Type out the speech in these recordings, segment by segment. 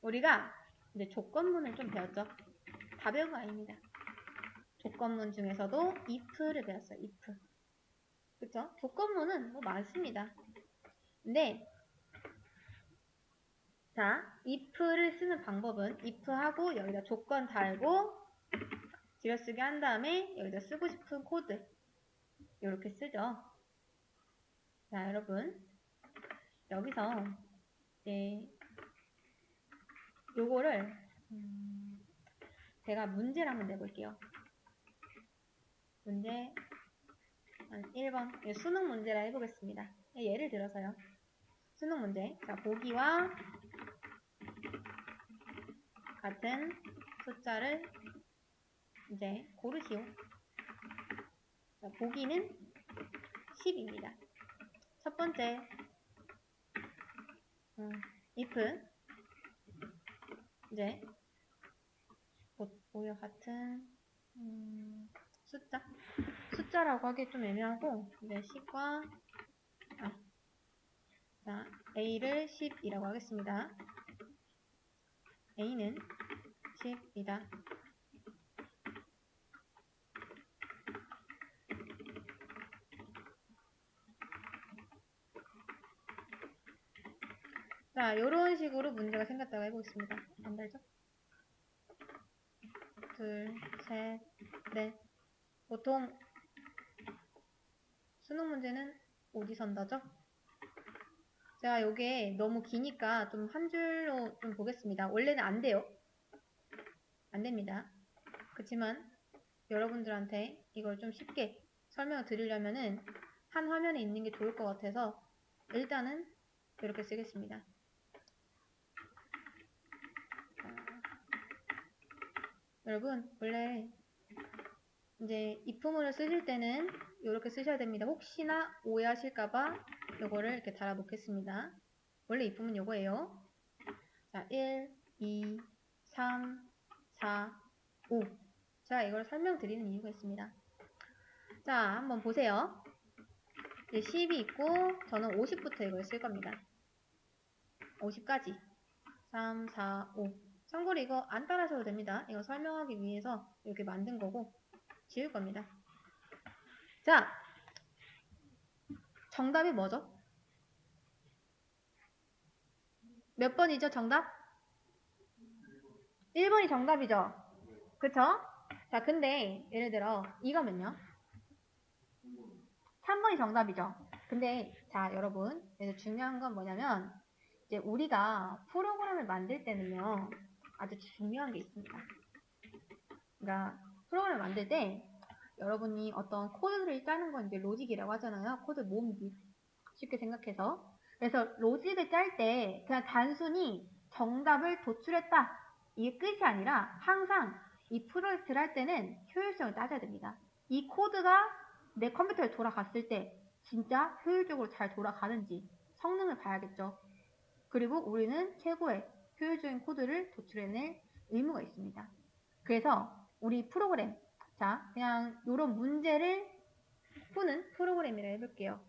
우리가 이제 조건문을 좀 배웠죠. 다 배운 거 아닙니다. 조건문 중에서도 if를 배웠어요. if. 그쵸? 조건문은 뭐 많습니다. 근데 자, if를 쓰는 방법은 if하고 여기다 조건 달고 줄여쓰기 한 다음에 여기다 쓰고 싶은 코드 이렇게 쓰죠. 자, 여러분 여기서 이제 요거를 제가 문제를 한번 내볼게요. 문제 한 1번 수능 문제라 해보겠습니다. 예를 들어서요. 수능 문제. 자, 보기와 같은 숫자를 이제 고르시오. 자, 보기는 10입니다. 첫 번째 if 이제 보기와 같은 숫자라고 하기 좀 애매하고 이제 10과 자, a를 10이라고 하겠습니다. a는 10이다. 자, 요런 식으로 문제가 생겼다고 해보겠습니다. 안 달죠? 둘, 셋, 넷. 보통 수능 문제는 어디 선다죠? 제가 요게 너무 기니까 좀 한 줄로 좀 보겠습니다. 원래는 안 돼요. 안 됩니다. 그렇지만 여러분들한테 이걸 좀 쉽게 설명을 드리려면은 한 화면에 있는 게 좋을 것 같아서 일단은 이렇게 쓰겠습니다. 여러분 원래 이제 if문을 쓰실 때는 이렇게 쓰셔야 됩니다. 혹시나 오해하실까봐 요거를 이렇게 달아 놓겠습니다. 원래 if문 요거예요. 자, 1, 2, 3, 4, 5. 자, 이걸 설명드리는 이유가 있습니다. 자, 한번 보세요. 이제 10이 있고 저는 50부터 이걸 쓸 겁니다. 50까지 3, 4, 5. 참고로 이거 안 따라하셔도 됩니다. 이거 설명하기 위해서 이렇게 만든 거고 지울 겁니다. 자, 정답이 뭐죠? 몇 번이죠, 정답? 1번이 정답이죠? 그쵸? 자, 근데 예를 들어 이거면요? 3번이 정답이죠? 근데 자, 여러분 중요한 건 뭐냐면 이제 우리가 프로그램을 만들 때는요 아주 중요한 게 있습니다. 그러니까 프로그램을 만들 때 여러분이 어떤 코드를 짜는 건 이제 로직이라고 하잖아요. 코드 모음기 쉽게 생각해서. 그래서 로직을 짤 때 그냥 단순히 정답을 도출했다 이게 끝이 아니라 항상 이 프로젝트를 할 때는 효율성을 따져야 됩니다. 이 코드가 내 컴퓨터에 돌아갔을 때 진짜 효율적으로 잘 돌아가는지 성능을 봐야겠죠. 그리고 우리는 최고의 효율적인 코드를 도출해낼 의무가 있습니다. 그래서 우리 프로그램, 자, 그냥 이런 문제를 푸는 프로그램이라 해볼게요.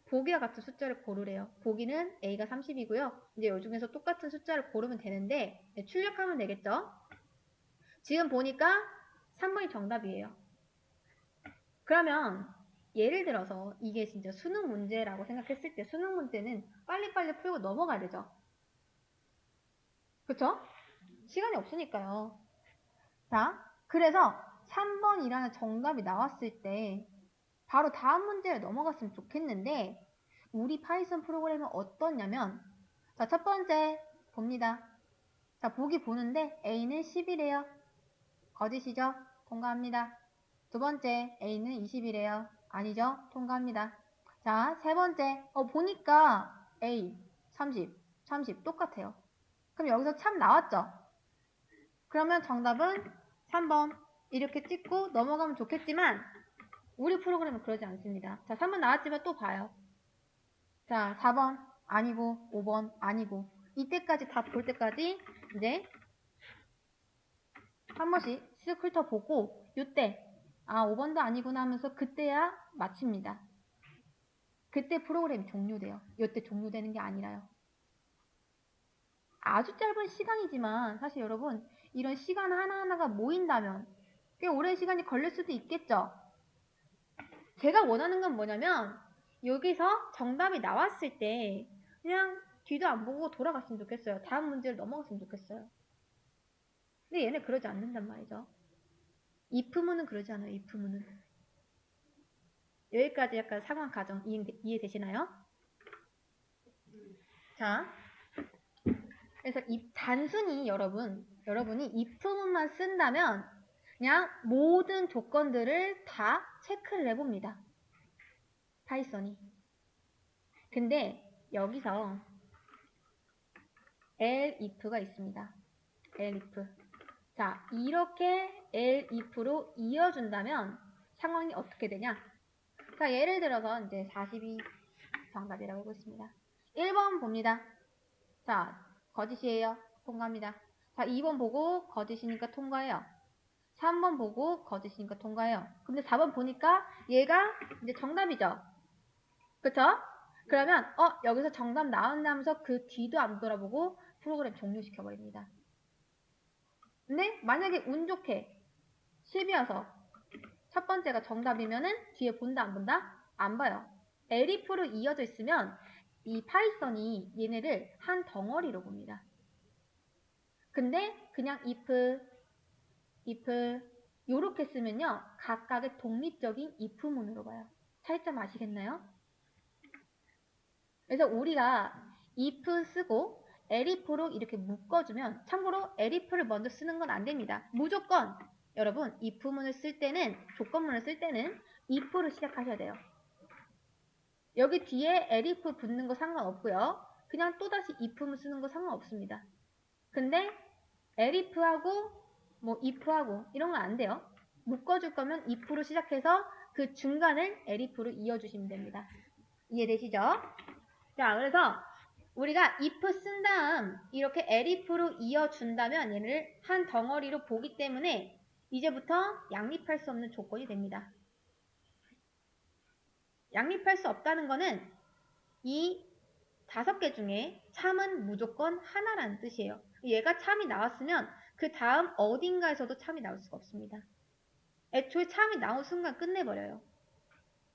보기와 같은 숫자를 고르래요. 보기는 A가 30이고요. 이제 이 중에서 똑같은 숫자를 고르면 되는데 출력하면 되겠죠? 지금 보니까 3번이 정답이에요. 그러면 예를 들어서 이게 진짜 수능 문제라고 생각했을 때 수능 문제는 빨리빨리 풀고 넘어가야 되죠. 그쵸? 시간이 없으니까요. 자, 그래서 3번이라는 정답이 나왔을 때 바로 다음 문제에 넘어갔으면 좋겠는데 우리 파이썬 프로그램은 어떠냐면 자, 첫 번째 봅니다. 자, 보기 보는데 A는 10이래요. 거짓이죠? 통과합니다. 두 번째 A는 20이래요. 아니죠? 통과합니다. 자, 세 번째 보니까 A 30 똑같아요. 그럼 여기서 참 나왔죠? 그러면 정답은 3번 이렇게 찍고 넘어가면 좋겠지만 우리 프로그램은 그러지 않습니다. 자, 3번 나왔지만 또 봐요. 자, 4번 아니고 5번 아니고 이때까지 다 볼 때까지 이제 한 번씩 쓱 훑어보고 이때 5번도 아니구나 하면서 그때야 마칩니다. 그때 프로그램이 종료돼요. 이때 종료되는 게 아니라요. 아주 짧은 시간이지만 사실 여러분 이런 시간 하나하나가 모인다면 꽤 오랜 시간이 걸릴 수도 있겠죠. 제가 원하는 건 뭐냐면 여기서 정답이 나왔을 때 그냥 뒤도 안 보고 돌아갔으면 좋겠어요. 다음 문제를 넘어갔으면 좋겠어요. 근데 얘네 그러지 않는단 말이죠. if문은 그러지 않아요. if문은. 여기까지 약간 상황 가정 이해되시나요? 자, 그래서 단순히 여러분이 if문만 쓴다면 그냥 모든 조건들을 다 체크를 해봅니다. 파이썬이. 근데 여기서 elif가 있습니다. elif. 자, 이렇게 elif로 이어준다면 상황이 어떻게 되냐? 자, 예를 들어서 이제 42 정답이라고 해보겠습니다. 1번 봅니다. 자, 거짓이에요. 통과합니다. 자, 2번 보고 거짓이니까 통과해요. 3번 보고 거짓이니까 통과해요. 근데 4번 보니까 얘가 이제 정답이죠. 그쵸? 그러면 여기서 정답 나온다면서 그 뒤도 안 돌아보고 프로그램 종료시켜버립니다. 근데 만약에 운 좋게 10이어서 첫 번째가 정답이면은 뒤에 본다 안 본다? 안 봐요. elif로 이어져 있으면 이 파이썬이 얘네를 한 덩어리로 봅니다. 근데 그냥 if 요렇게 쓰면요. 각각의 독립적인 if문으로 봐요. 차이점 아시겠나요? 그래서 우리가 if 쓰고 elif로 이렇게 묶어주면 참고로 elif를 먼저 쓰는 건 안 됩니다. 무조건 여러분 if문을 쓸 때는 조건문을 쓸 때는 if로 시작하셔야 돼요. 여기 뒤에 elif 붙는 거 상관없고요. 그냥 또다시 if문 쓰는 거 상관없습니다. 근데 elif하고 뭐 if하고 이런 건 안 돼요. 묶어줄 거면 if로 시작해서 그 중간을 elif로 이어주시면 됩니다. 이해되시죠? 자, 그래서 우리가 if 쓴 다음 이렇게 elif로 이어준다면 얘를 한 덩어리로 보기 때문에 이제부터 양립할 수 없는 조건이 됩니다. 양립할 수 없다는 거는 이 5개 중에 참은 무조건 하나라는 뜻이에요. 얘가 참이 나왔으면 그 다음 어딘가에서도 참이 나올 수가 없습니다. 애초에 참이 나온 순간 끝내버려요.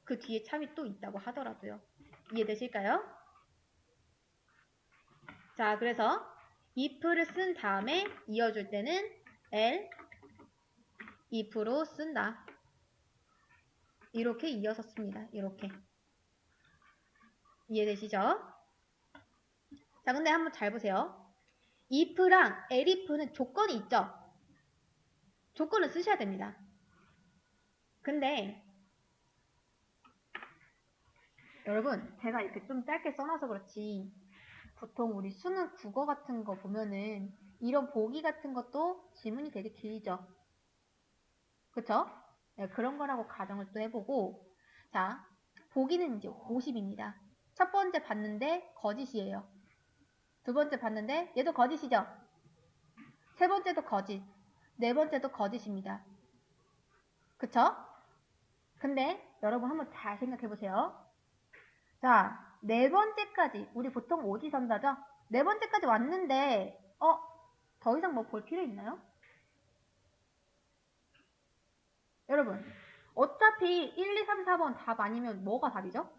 그 뒤에 참이 또 있다고 하더라도요. 이해되실까요? 자, 그래서 if를 쓴 다음에 이어줄 때는 if로 쓴다. 이렇게 이어서 씁니다. 이렇게. 이해되시죠? 자, 근데 한번 잘 보세요. if랑 elif는 조건이 있죠? 조건을 쓰셔야 됩니다. 근데 여러분 제가 이렇게 좀 짧게 써놔서 그렇지 보통 우리 수능 국어 같은 거 보면은 이런 보기 같은 것도 지문이 되게 길죠. 그쵸? 네, 그런 거라고 가정을 또 해보고 자 보기는 이제 50입니다. 첫 번째 봤는데 거짓이에요. 두 번째 봤는데 얘도 거짓이죠. 세 번째도 거짓. 네 번째도 거짓입니다. 그쵸? 근데 여러분 한번 잘 생각해보세요. 자, 네 번째까지 우리 보통 어디 산다죠? 네 번째까지 왔는데 더 이상 뭐 볼 필요 있나요? 여러분 어차피 1, 2, 3, 4번 답 아니면 뭐가 답이죠?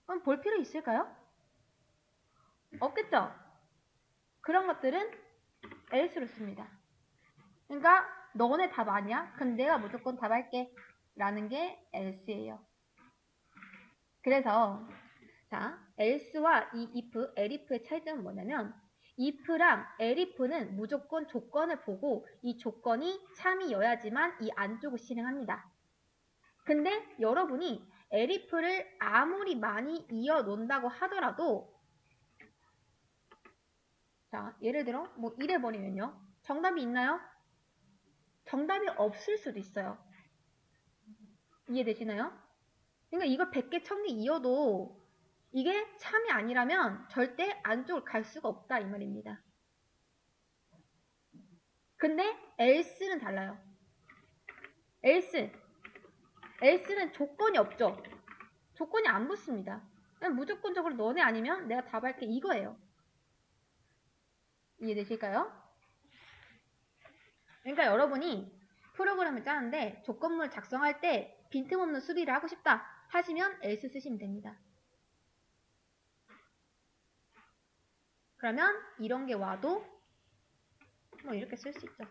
그럼 볼 필요 있을까요? 없겠죠? 그런 것들은 else로 씁니다. 그러니까 너네 답 아니야? 그럼 내가 무조건 답할게 라는 게 else예요. 그래서 자, else와 이 if, elif의 차이점은 뭐냐면 if랑 elif는 무조건 조건을 보고 이 조건이 참이어야지만 이 안쪽을 실행합니다. 근데 여러분이 elif를 아무리 많이 이어 놓는다고 하더라도 자, 예를 들어 뭐 이래버리면요. 정답이 있나요? 정답이 없을 수도 있어요. 이해되시나요? 그러니까 이걸 100개, 1000개 이어도 이게 참이 아니라면 절대 안쪽을 갈 수가 없다 이 말입니다. 근데 else는 달라요. else는 조건이 없죠. 조건이 안 붙습니다. 그냥 무조건적으로 너네 아니면 내가 답할게 이거예요. 이해되실까요? 그러니까 여러분이 프로그램을 짜는데 조건문을 작성할 때 빈틈없는 수비를 하고 싶다 하시면 else 쓰시면 됩니다. 그러면 이런 게 와도 뭐 이렇게 쓸 수 있죠.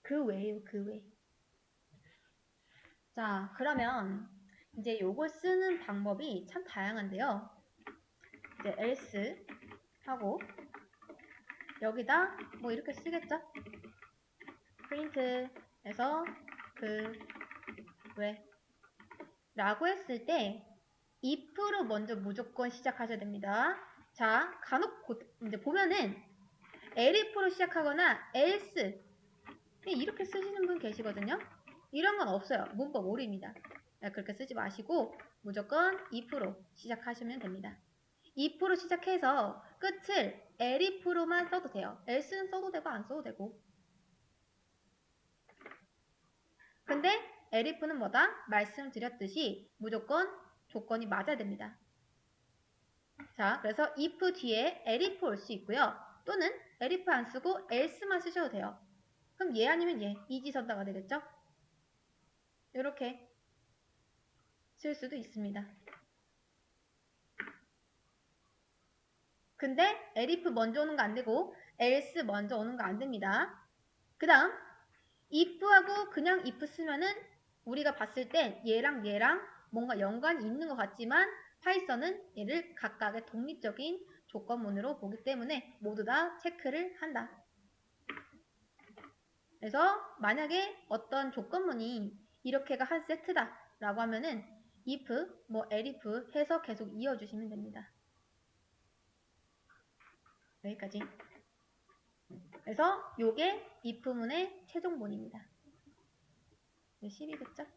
그 외에요, 그 외. 자, 그러면 이제 요걸 쓰는 방법이 참 다양한데요. 이제 else 하고 여기다 뭐 이렇게 쓰겠죠? print에서 그 외 라고 했을 때 if로 먼저 무조건 시작하셔야 됩니다. 자, 간혹 이제 보면은 elif로 시작하거나 else 이렇게 쓰시는 분 계시거든요. 이런 건 없어요. 문법 오류입니다. 그렇게 쓰지 마시고 무조건 if로 시작하시면 됩니다. if로 시작해서 끝을 elif로만 써도 돼요. else는 써도 되고 안 써도 되고. 근데 elif는 뭐다? 말씀드렸듯이 무조건 조건이 맞아야 됩니다. 자, 그래서 if 뒤에 elif 올 수 있고요. 또는 elif 안 쓰고 else만 쓰셔도 돼요. 그럼 얘 아니면 얘, 이지선다가 되겠죠? 이렇게 쓸 수도 있습니다. 근데 elif 먼저 오는 거 안 되고 else 먼저 오는 거 안 됩니다. 그 다음 if하고 그냥 if 쓰면은 우리가 봤을 때 얘랑 얘랑 뭔가 연관이 있는 것 같지만 파이썬은 얘를 각각의 독립적인 조건문으로 보기 때문에 모두 다 체크를 한다. 그래서 만약에 어떤 조건문이 이렇게가 한 세트다 라고 하면은 if, 뭐 elif 해서 계속 이어주시면 됩니다. 여기까지. 그래서 요게 if문의 최종본입니다. 10이겠죠?